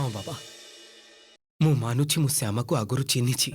हाँ बाबा मु मानुछि मु श्यामा को आगुरु चिन्हिछि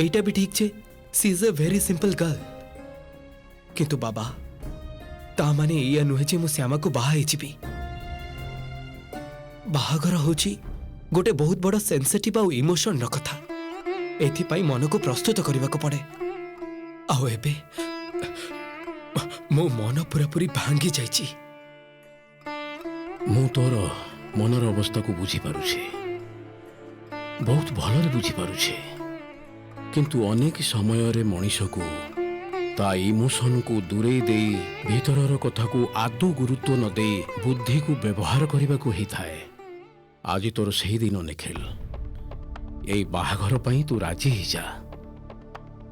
एटा भी ठीक छे she is a very simple girl किंतु बाबा ता माने एया नुहे जे मु श्यामा को बाहा हेचिबी बाहागर होची गोटे बहुत बड़ सेंसिटिव आ इमोशन कथा एथि मन को प्रस्तुत करने को पड़े आओ एबे मो मन पूरा पूरी भांगी जाइची मु तोर मनर अवस्था को बुझी पारुछे बहुत भलरे बुझी पारुछे किंतु अनेक समय रे मनीष को ता इमोशन को दूरे दे भीतरर कथा को आदौ गुरुत्व न दे बुद्धि को व्यवहार करने को ही थाए आज तोर सही दिन निखिल ए बाहाघर पई तू राजी ही जा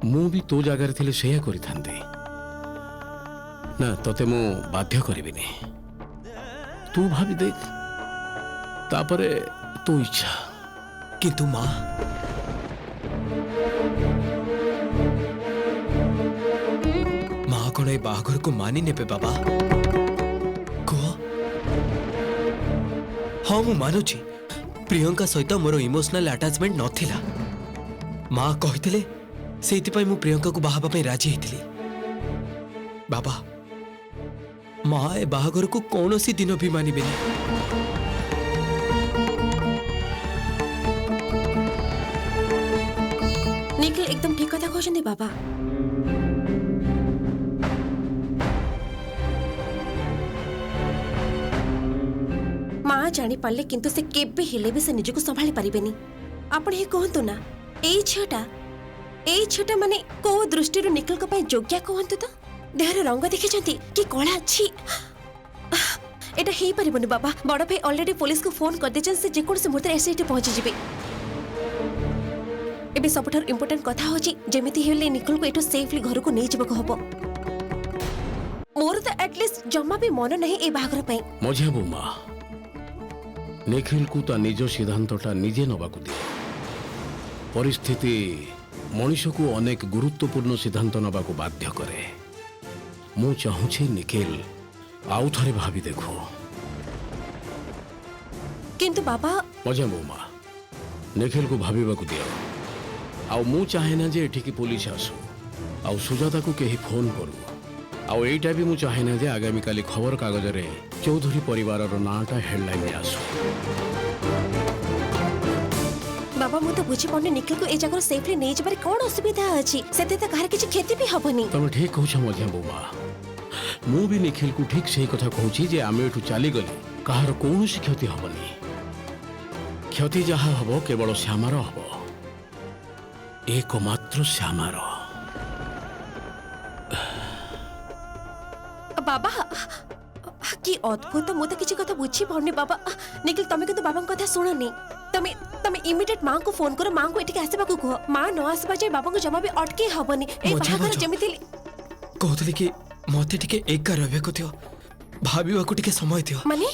मु भी तो जगार थिले सेया करि थांदे ना तते मु बाध्य करिबिनी तू भाभी देख तापरे तू इच्छा किंतु माँ माँ कौन ए बाहाघर को मानी नेबे बाबा कह हाँ मु मानुची प्रियंका सहित मोर इमोशनल अटैचमेंट नथिला माँ कहिथिले सेइतिपई मु प्रियंका को बाहाबा पई राजी हेतिली बाबा माँ ए बाहाघर को कौनसी दिन भी मानिबेनी निखिल एकदम ठीक कथा कहते बाबा माँ जानी पाले किंतु से केबे हेले भी से निज को संभाली पारिबेनी आपण ही कहंतु ना एई छटा माने को दृष्टि रो निखिल को पई योग्य कहंतु तो देहर रंग देखि जंती कि कळा अछि एटा हेई परिबनी बाबा बड़ भाई ऑलरेडी पुलिस को फोन कर देछन से जेकोन से मुहूर्त एसआईटी पहुंची जिबे एबे सबठार इंपोर्टेंट कथा होची जेमिति हेले निखिल को एटो सेफली घर को नै जिबको हबो मोर तो एटलीस्ट जम्मा भी मन नहीं ए बागर पई मझे बोमा निखिल को ता निज सिद्धांतटा निजे नबाकू दियो परिस्थिति मनीष को अनेक गुरुत्वपूर्ण सिद्धांत नबाकू बाध्य करे मु चाहूछि निखिल आउ थरे भाभी देखो किंतु बाबा मझे बोमा निखिल को भाबीबाकू दियो आउ मु चाहे ना जे एठी की पुलिस आसु आउ सुजाता को केही फोन करू आउ एटा भी मु चाहे ना जे आगामी काली खबर कागज रे चौधरी परिवार रो नाटा हेडलाइन में आसु बाबा मु तो बुझी पड़ने निखिल को ए जगह सेफली नै जबार कोन असुविधा अछि सेते त काहर किछि खेती भी हबनी तुम ठीक कहछ मझे बोमा मु भी निखिल को ठीक सही कथा कहूछि जे आमे एठू चली गली काहर कोनोसी क्षति हबनी क्षति जहा हबो केवल श्यामार हबो एकमात्र श्यामार बाबा कि अद्भुत मु तो किछि कथा बुझी पड़ने बाबा निखिल तमे किंतु बाबा कथा सुननी तमे तमे इमीडिएट मां को फोन करो मां को एठी आसेबा को कह मां न आसबा जे बाबा को जमा भी अटके हबनी ए बाहागर जेमिति कहतली कि मते टिके एका रहबे को थियो भाबीवा को टिके समय थियो माने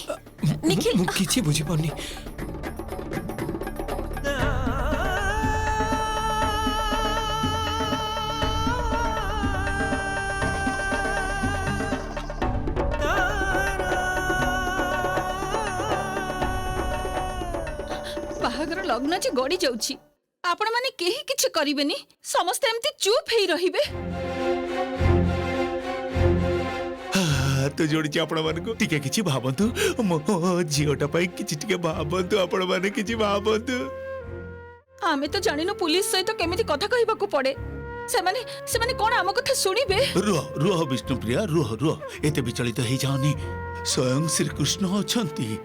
निखिल मु किछि बुझी पड़नी बाहागर लग्न जे गड़ी जाउछि आपण माने केही किछ करिवेनी समस्त एमती चुप हेई रहिबे तो जोड़ी आपण मान को टिके किछि भाबंतु मो जियोटा पई किछि टिके भाबंतु आपण माने किछि भाबंतु आमे तो जानिनो पुलिस सहित केमिति कथा कहिबा को पड़े से माने कोन आम कथा सुनिबे रुह विष्णुप्रिया रुह एते विचलित हेई जाओनी स्वयं श्री कृष्ण अछंती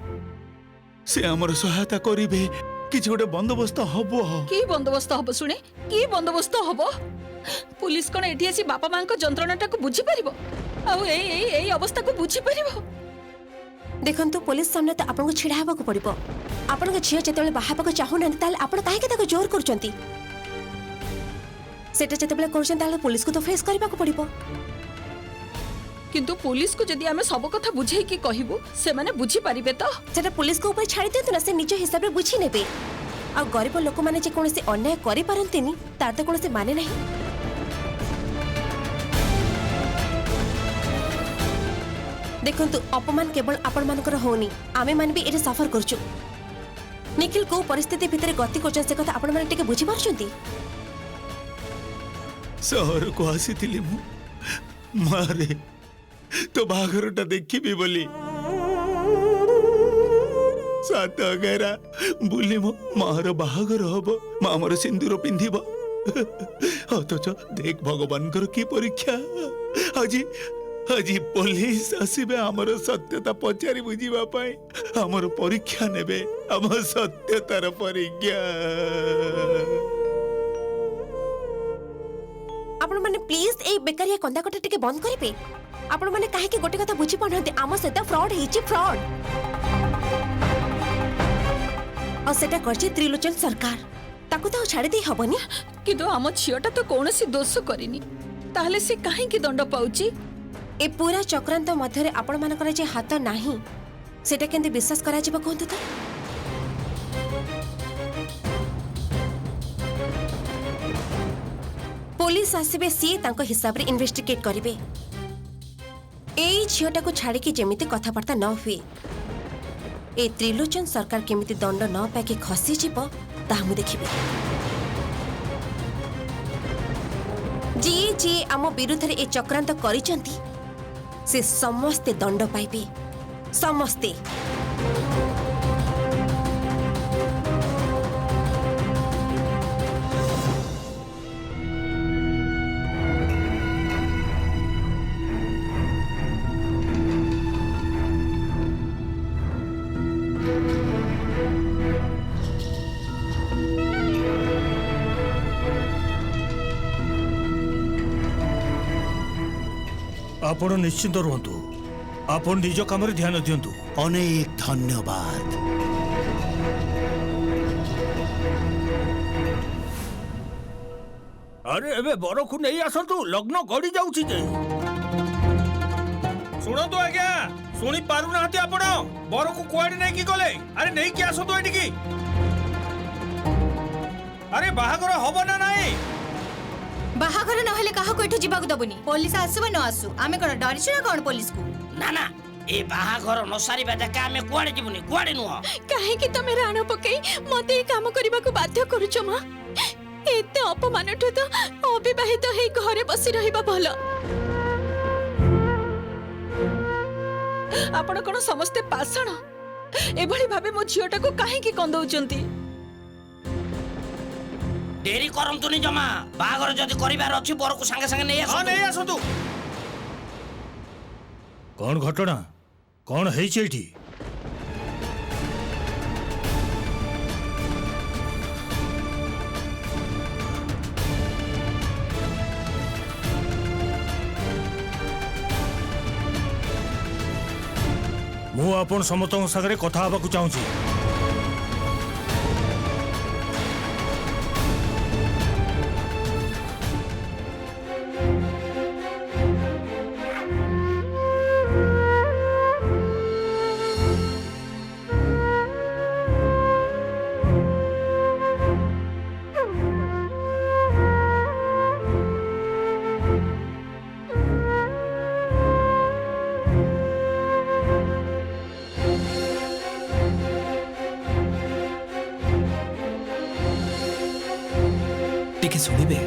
से हमर सहायता करिवे किछि गोटे बंदोबस्त हबो की बंदोबस्त हबो सुने की बंदोबस्त हबो पुलिस कोन एठी आसी बापा मां को जंत्रणाटा को बुझी परिबो आउ ए अवस्था को बुझी परिबो देखंतु पुलिस सामने तो आपन को छिड़ा हबा को पड़िबो आपन के झिया जेतेले बाहाबा को चाहू न ताले आपन काहे के ताको जोर करचंती सेटा जेतेबेले करचन ताले पुलिस को तो फेस करबा को पड़िबो किंतु पुलिस को जदि आमे सब कथा बुझे की कहिबो से माने बुझी परिबे तो सेटा पुलिस को ऊपर छाड़ी देतु ना से निज हिसाब रे बुझी नेबे आ गरीब लोक माने जे कोनसे अन्याय करि पारंतिनी तार तो कोनसे माने नहीं देखंतु अपमान केवल आपण मानकर होनी आमे मान भी एटे सफर करछु निखिल को परिस्थिति भितर गति कर से कथा आपण माने टिके बुझी पारछंती सहर को आसीथिली मु मारे तो बाघरटा देखिबी बोली सात अगेरा बुली मो मार बाहागर हब मा मोर सिंदूर पिंधिब अथच देख भगवान की परीक्षा আজি আজি पुलिस आसीबे हमर सत्यता पचारि बुझीबा पाई हमर परीक्षा नेबे हम सत्यतार परीक्षा आपण माने प्लीज ए बेकारिया कंदा कटा टिके बंद करिबे आपण माने काहे कि गोटे कथा बुझी पनहते आम सहित फ्रॉड हेची फ्रॉड और सेटा करछि त्रिलोचन सरकार ताको तो छाड़ी दे हबनी किंतु आम झीटा तो कौन दोष करनी ताहले से काहे की दंड पाउची ए पूरा चक्रांत मध्य आपण मानकर जे हाथ नाही सेटा केंदे विश्वास करा जिबा कोंत तो पुलिस आसीबे सी तांको हिसाब रे इन्वेस्टिगेट करिवे एई झियोटा को छाड़ी की जेमिति कथाबार्ता न हुए ए त्रिलोचन सरकार केमिति दंड न पाके खसी जीव ताहा मु देखिबे जी आम विरुद्ध ए चक्रांत करिसंती से समस्ते दंड पाइबे समस्ते आपण निश्चिंत रुहतु आपण निज काम ध्यान दिंतु अनेक धन्यवाद अरे एबे बर को नहीं आसतु लग्न गड़ी जाउछि जे सुनतु आज्ञा सुनी पारु नाहति आपण बर को कुआडे नहीं की गले अरे नहीं की आसतु एठी की अरे बाहागर हबो ना नाही बाहाघर नहेले काहाको एठु जिबाक दबुनी पुलिस आसबो न आसु आमे कोन डरिछु ना कोन पुलिस को ना ना ए बाहाघर न सारिबा देका आमे कुआडे जिबुनी कुआडे नुह काहे कि तमे राण पकई मते काम करबा को बाध्य करूछो मा एते अपमान ठु तो अविवाहित हे घरे बसी रहिबा भलो आपण कोन समस्ते पाषण एभली भाबे मो झियोटा को काहे की कंदौचंती डेरी करंतुनी जमा बाहाघर जदी करिबार अछि बर को संगे संगे नै आसु हां नहीं आसतु कोन घटना कोन हेछि एठी मु आपण समतों सागरे कथा हबा को चाहूची टिके सुनिबे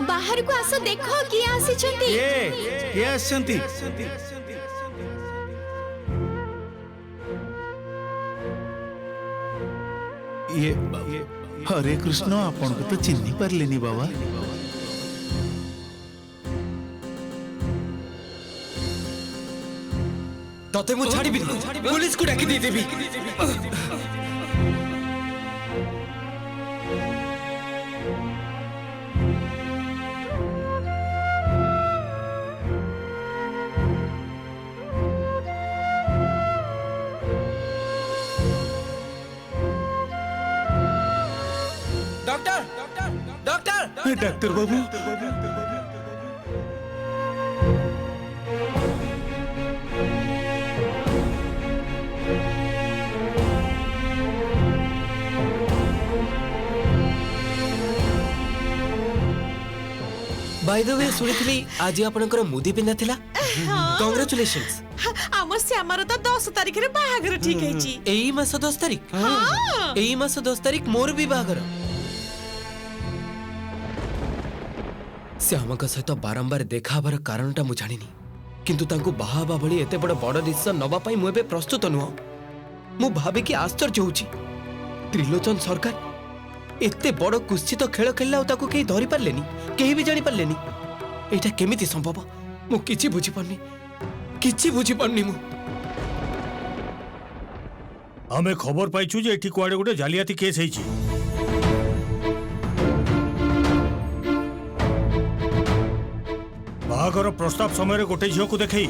बाहर को आसो देखो किए आसी छंती के आछंती ये हरे कृष्ण आपण को तो चिन्ही पारलेनी बाबा तते मु छाड़ीबी पुलिस को डाकी दे देबी doctor Babu by the way सुनिथिली आज आपनकर मुदी पिन्ना थिला कांग्रेचुलेशंस ଆମ ଶ୍ୟାମର ତ 10 ତାରିଖରେ ବାହାଘର ଠିକ ହେଇଛି। एई मास 10 तारिख एई मास 10 तारिख मोर भी बागर श्यामक सहित बारंबार देखा हबार कारणटा मु जानिनी किंतु तांको बाहाबा भली एते बड़ बड़ डिसिजन नबा पई मु एबे प्रस्तुत नुह मु भाबे कि आश्चर्य होउची त्रिलोचन सरकार एते बड़ कुश्चित खेल खेलला ताको केही धरि पारलेनी केही भी जानि पारलेनी एटा केमिति संभव मु किछि बुझी पारनी मु आमे खबर पाइछु जे एठी कुआडे गोटे जालियाती केस ହେଇଛି। बाहागर प्रस्ताव समय गोटे झील को देखई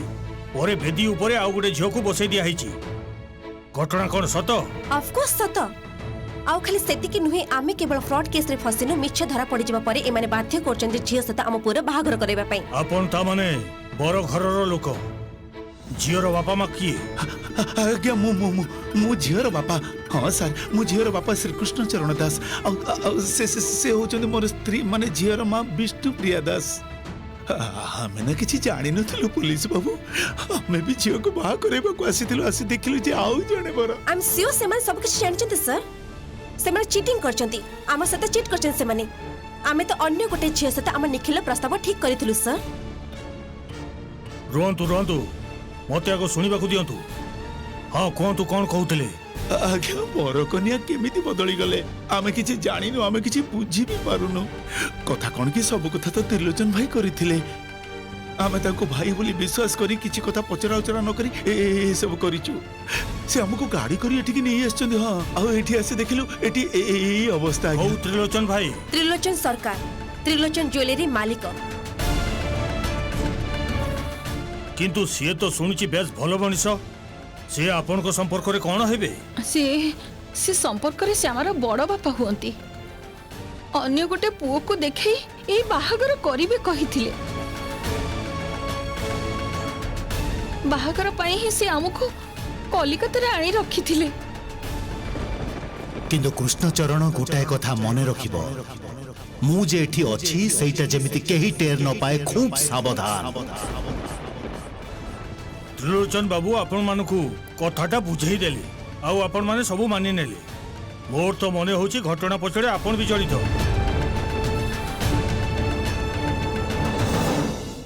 परे बेदी उपरे आउ गोटे झील को बसई दिया ହେଇଛି। घटना कौन सत? ऑफ कोर्स सत आउ खाली सेतिकी नुहे आमे केवल फ्रॉड केस रे फसिनु मिछ धरा पड़ी जबा परे ए माने बाध्य करचंदी झियो सता हम पूरा बाहागर करबा पई आपन ता माने बर घरर लोक झीर बापा मा किए? आज्ञा मु झीर बापा हाँ सर मु झीर बापा श्रीकृष्ण चरण दास से होचंदी मोर स्त्री माने झीर मां विष्णु प्रिया दास हमें ना किसी जानी नथिलु पुलिस बाबू हमें भी झील को बाहा करेबा को आसीथिलु आसी देखिलु जे आउ जणे बर आई एम श्योर से माने सब कुछ जानचंती सर से माने चीटिंग करचंती आम सता चीट करचंती से माने आमे तो अन्य गोटे झियो सता आम निखिल प्रस्ताव ठीक करिथिलु सर। रुहंतु मते आगो सुनिबा को दियंतु। हाँ कहतु कौन कहूतिले? आज्ञा बर कन्या केमिति बदली गले आमे किछि जानिनु आमे किछि बुझी भी पारुनु कथा कोन कि सब कथा तो त्रिलोचन भाई करिथिले आमे ताको भाई बोली विश्वास करी किछि कथा पचरा उचरा न करी ए सब करिछु से हमको गाड़ी करी एठी नहीं आछचंदी। हां आ एठी आसे देखिलु एठी ए अवस्था ओ त्रिलोचन भाई त्रिलोचन सरकार त्रिलोचन ज्वेलरी मालिक किंतु सी तो शुणुची बेस भल मनीष सी आपण को संपर्क रे कौन हेबे? से संपर्क रे श्यामार बड़ बापा हुअंती अन्य गोटे पुओ को देखई ए बाहागर करिवे कहिथिले बाहागर पई ही से हमको कलिकता रे आनी रखिथिले किंतु कृष्णचरण गोटाए कथा मन रखिबो मु जे एठी अछि सेटा जेमिति केही टेर न पाए खूब सावधान। त्रिलोचन बाबू आपण मानकू कथाटा बुझेई देली आउ आपण माने सब मानि नेले मोर तो मने होची घटना पछरे आपण भी जड़ित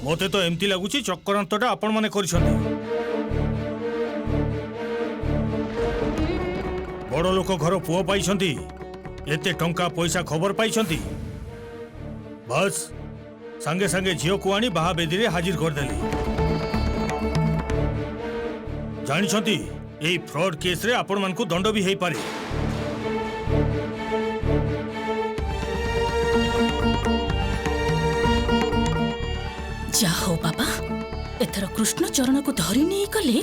मते तो एमती लागुची चक्रांतटा आपण माने करिसंती बड़ लोक घर पुओ पाइसंती एते टंका पैसा खबर पाइसंती बस संगे संगे झियो को आनी बाहा बेदी रे हाजिर कर देली जानिछंती एई फ्रॉड केस रे आपण मान को दंड भी हेई पारे। जा हो बाबा एथर कृष्ण चरण को धरी नहीं गले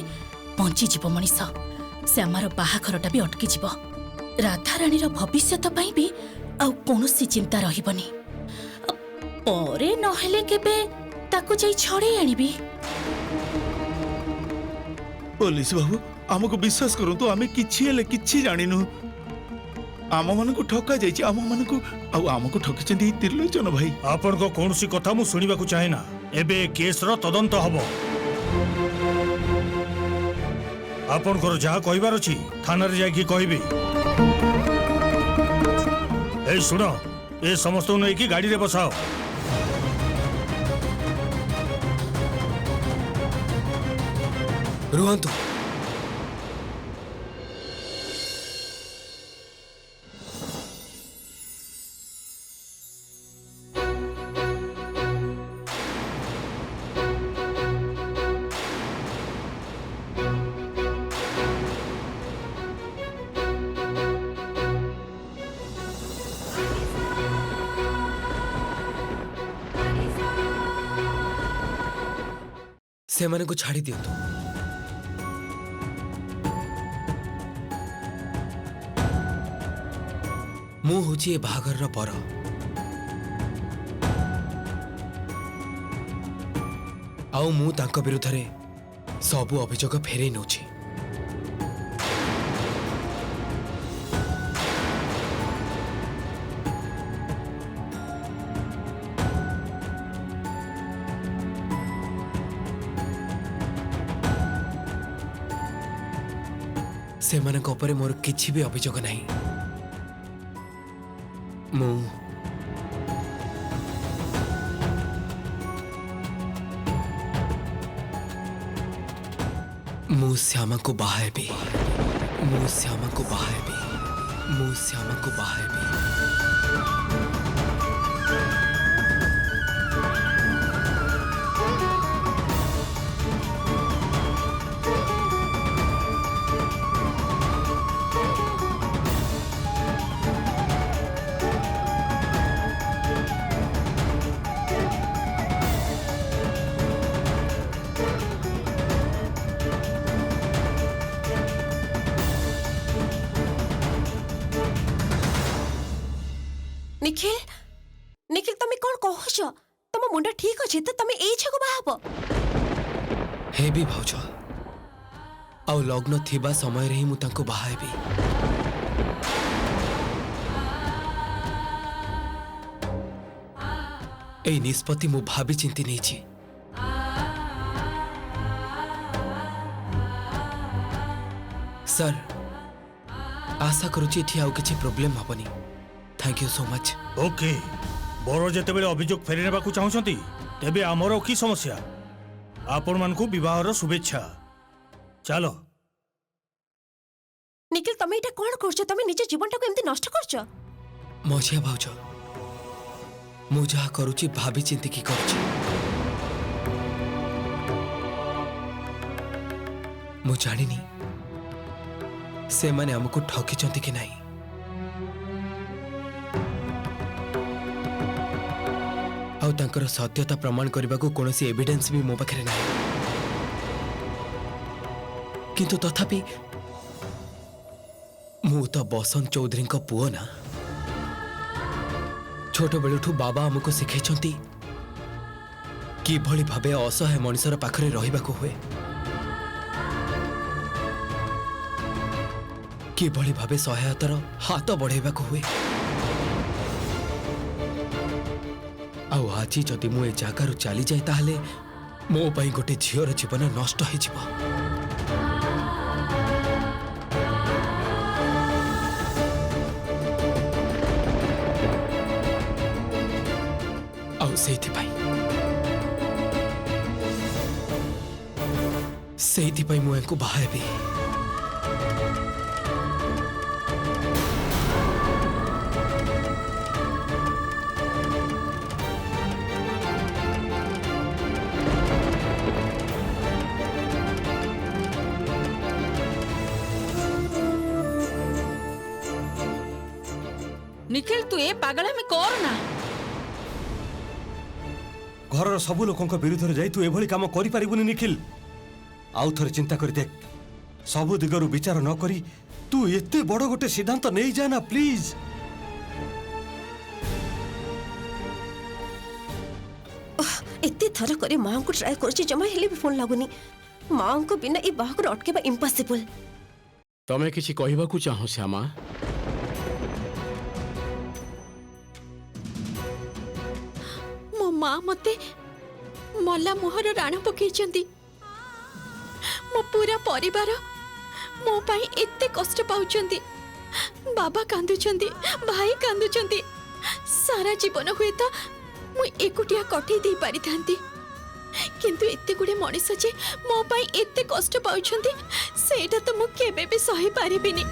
पहुंची जीव मनीष श्यामार बाहाघरटा भी अटकी जीव राधा रानीर भविष्यत पई भी आउ कोनोसी चिंता रहिबनी परे नहेले केबे ताको जाई छड़े आनिबी। पुलिस बाबू हमको विश्वास करंतु आमे किछि हेले किछि जानिनु आम मन को ठका जाइछि आम मन को आमको ठकिचंदी त्रिलोचन भाई आपण को कोनोसी कथा मु सुनिबा को चाहे ना एबे केस रो तदंत हबो आपण को जहा कहिबार अछि थाना रे जाई की कहबी ए सुनो ए समस्त नै की गाड़ी रे बसाओ रुहंतु से माने को छाड़ी दियंतु मु होची ए बाहागर बर आउ मु तांको विरुद्धरे सबु अभियोग फेरे नौछि। सेमानक उपरे मोर किछि भी अभियोग नहीं। मु श्यामा को बाहेबी, मु श्यामा को बाहेबी, मु श्यामा को बाहेबी। निखिल निखिल तमे कौन कहछ? तम मुंडा ठीक अछि त तमे एई छको बाहब? हे भी भाउज आउ लग्न थिबा समय रे ही मु तांको बाहेबी। एई निष्पत्ति मु भाबी चिंती नहीं छी। सर आशा करूची एठी आउ किछि प्रॉब्लम हबनी। Thank you so much. Okay बर जेते बेले अभियोग फेरी नेबा को चाहुछंती तेबे हमरो की समस्या? आपण मानकू विवाहर शुभेच्छा। चलो निखिल तमे एटा कोन करछ? तमे निजे जीवनटा को एमती नष्ट करछ? मझिया भाउज मु जहा करूची भाबी चिंती की करूची। मु जानिनी से माने हमको ठकी चंती कि नहीं। आउ तांकर सत्यता प्रमाण करने को कौनसी एविडेंस भी मो पाखे ना। किंतु तथापि मु तो बसंत चौधरी को पुओ ना। छोट बेलुठू बाबा हमको शिखाई कि भली भावे असहाय मनुष्यर पाखरे रहिबा को हुए, कि भली भावे सहायतार हाथ बढ़ाइबा को हुए। आउ आज जदि मु ए जागारु चली जाए ताहले मो पाई गोटे झीवर जीवन नष्ट हो जिवो। आउ सेइथि पाई मु एंको बाहेबी। निखिल तू ए पागला में कर ना। घर सबु लोक विरुद्ध जाई तू एभली काम करि परिबुनी निखिल। आउ थरे चिंता करि देख, सबु दिगरु विचार न करी तू एते बड़ गोटे सिद्धांत नहीं जाना प्लीज। एते थर करे मां को ट्राई करछि जमा हेले भी फोन लागुनी। मां को बिना ए बाह को अटकेबा इम्पॉसिबल। तमे किछि कहबा को चाहो श्यामा? मो माँ मते मल्ला मोहर राण पकईचंती। मो पूरा परिवार मो पाई एते कष्ट पाउचंती। बाबा कांदुचंती, भाई कांदुचंती। सारा जीवन हुए तो मु एकुटिया कटई दे पारि थांती, किंतु एते गुडे मनिष जे मो पाई एते कष्ट पाउचंती सेटा तो मु केबे भी सही पारिबिनी।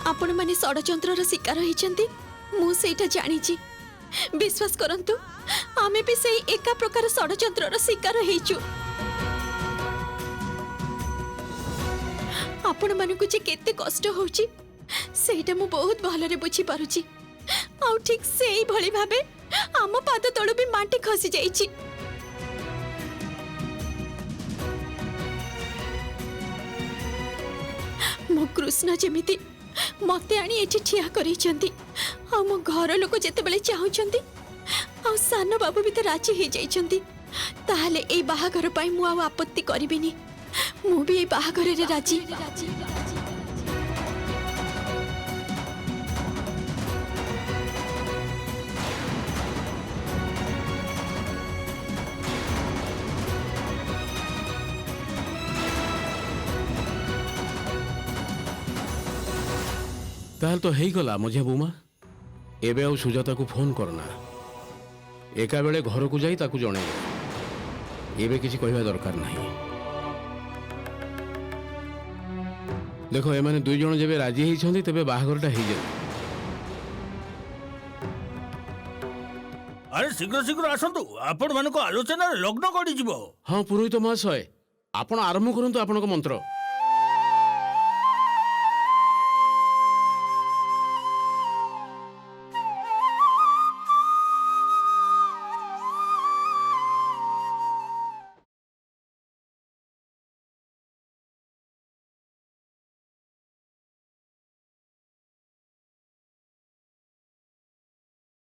आपण माने षडयंत्र शिकार होइचंती, मु सेटा जानिची। विश्वास करंतु आमे भी सेही एका प्रकार षडयंत्र शिकार होइचु। आपण मानकु जे केते कष्ट होउची सेटा मु बहुत भलरे बुझी पारुची। आउ ठीक सेही भली भाबे आम पाद तळु भी माटी खसी जाईची। मो कृष्ण जेमिति मते आनी एठी ठिया करिचंती। आ मो घर लोक जेते बेले चाहुचंती ଆଉ ସାନ ବାବୁ ବି ତ ରାଜି ହେଇଯାଇଛନ୍ତି। ତାହେଲେ ଏଇ ବାହାଘର ପାଇଁ ମୁଁ ଆଉ ଆପତ୍ତି କରିବିନି। ମୁଁ ବି ଏଇ ବାହାଘରରେ ରାଜି। ତାହେଲେ ତ ହେଇଗଲା ମଝିଆ ବୋଉମା। ଏବେ ଆଉ ସୁଜାତାକୁ ଫୋନ କରନା, ଏକା ବେଳେ ଘରକୁ ଯାଇ ତାକୁ ଜଣେଇବ। ଏବେ କିଛି କହିବା ଦରକାର ନାହିଁ। ଦେଖ, ଏମାନେ ଦୁଇ ଜଣ ଯେବେ ରାଜି ହେଇଛନ୍ତି ତେବେ ବାହାଘରଟା ହେଇଯାଉ। ଆରେ ଶୀଘ୍ର ଶୀଘ୍ର ଆସନ୍ତୁ, ଆପଣମାନଙ୍କ ଆଲୋଚନାରେ ଲଗ୍ନ ଗଡ଼ିଯିବ। ହଁ ପୁରୋହିତ ମହାଶୟ, ଆପଣ ଆରମ୍ଭ କରନ୍ତୁ ଆପଣଙ୍କ ମନ୍ତ୍ର।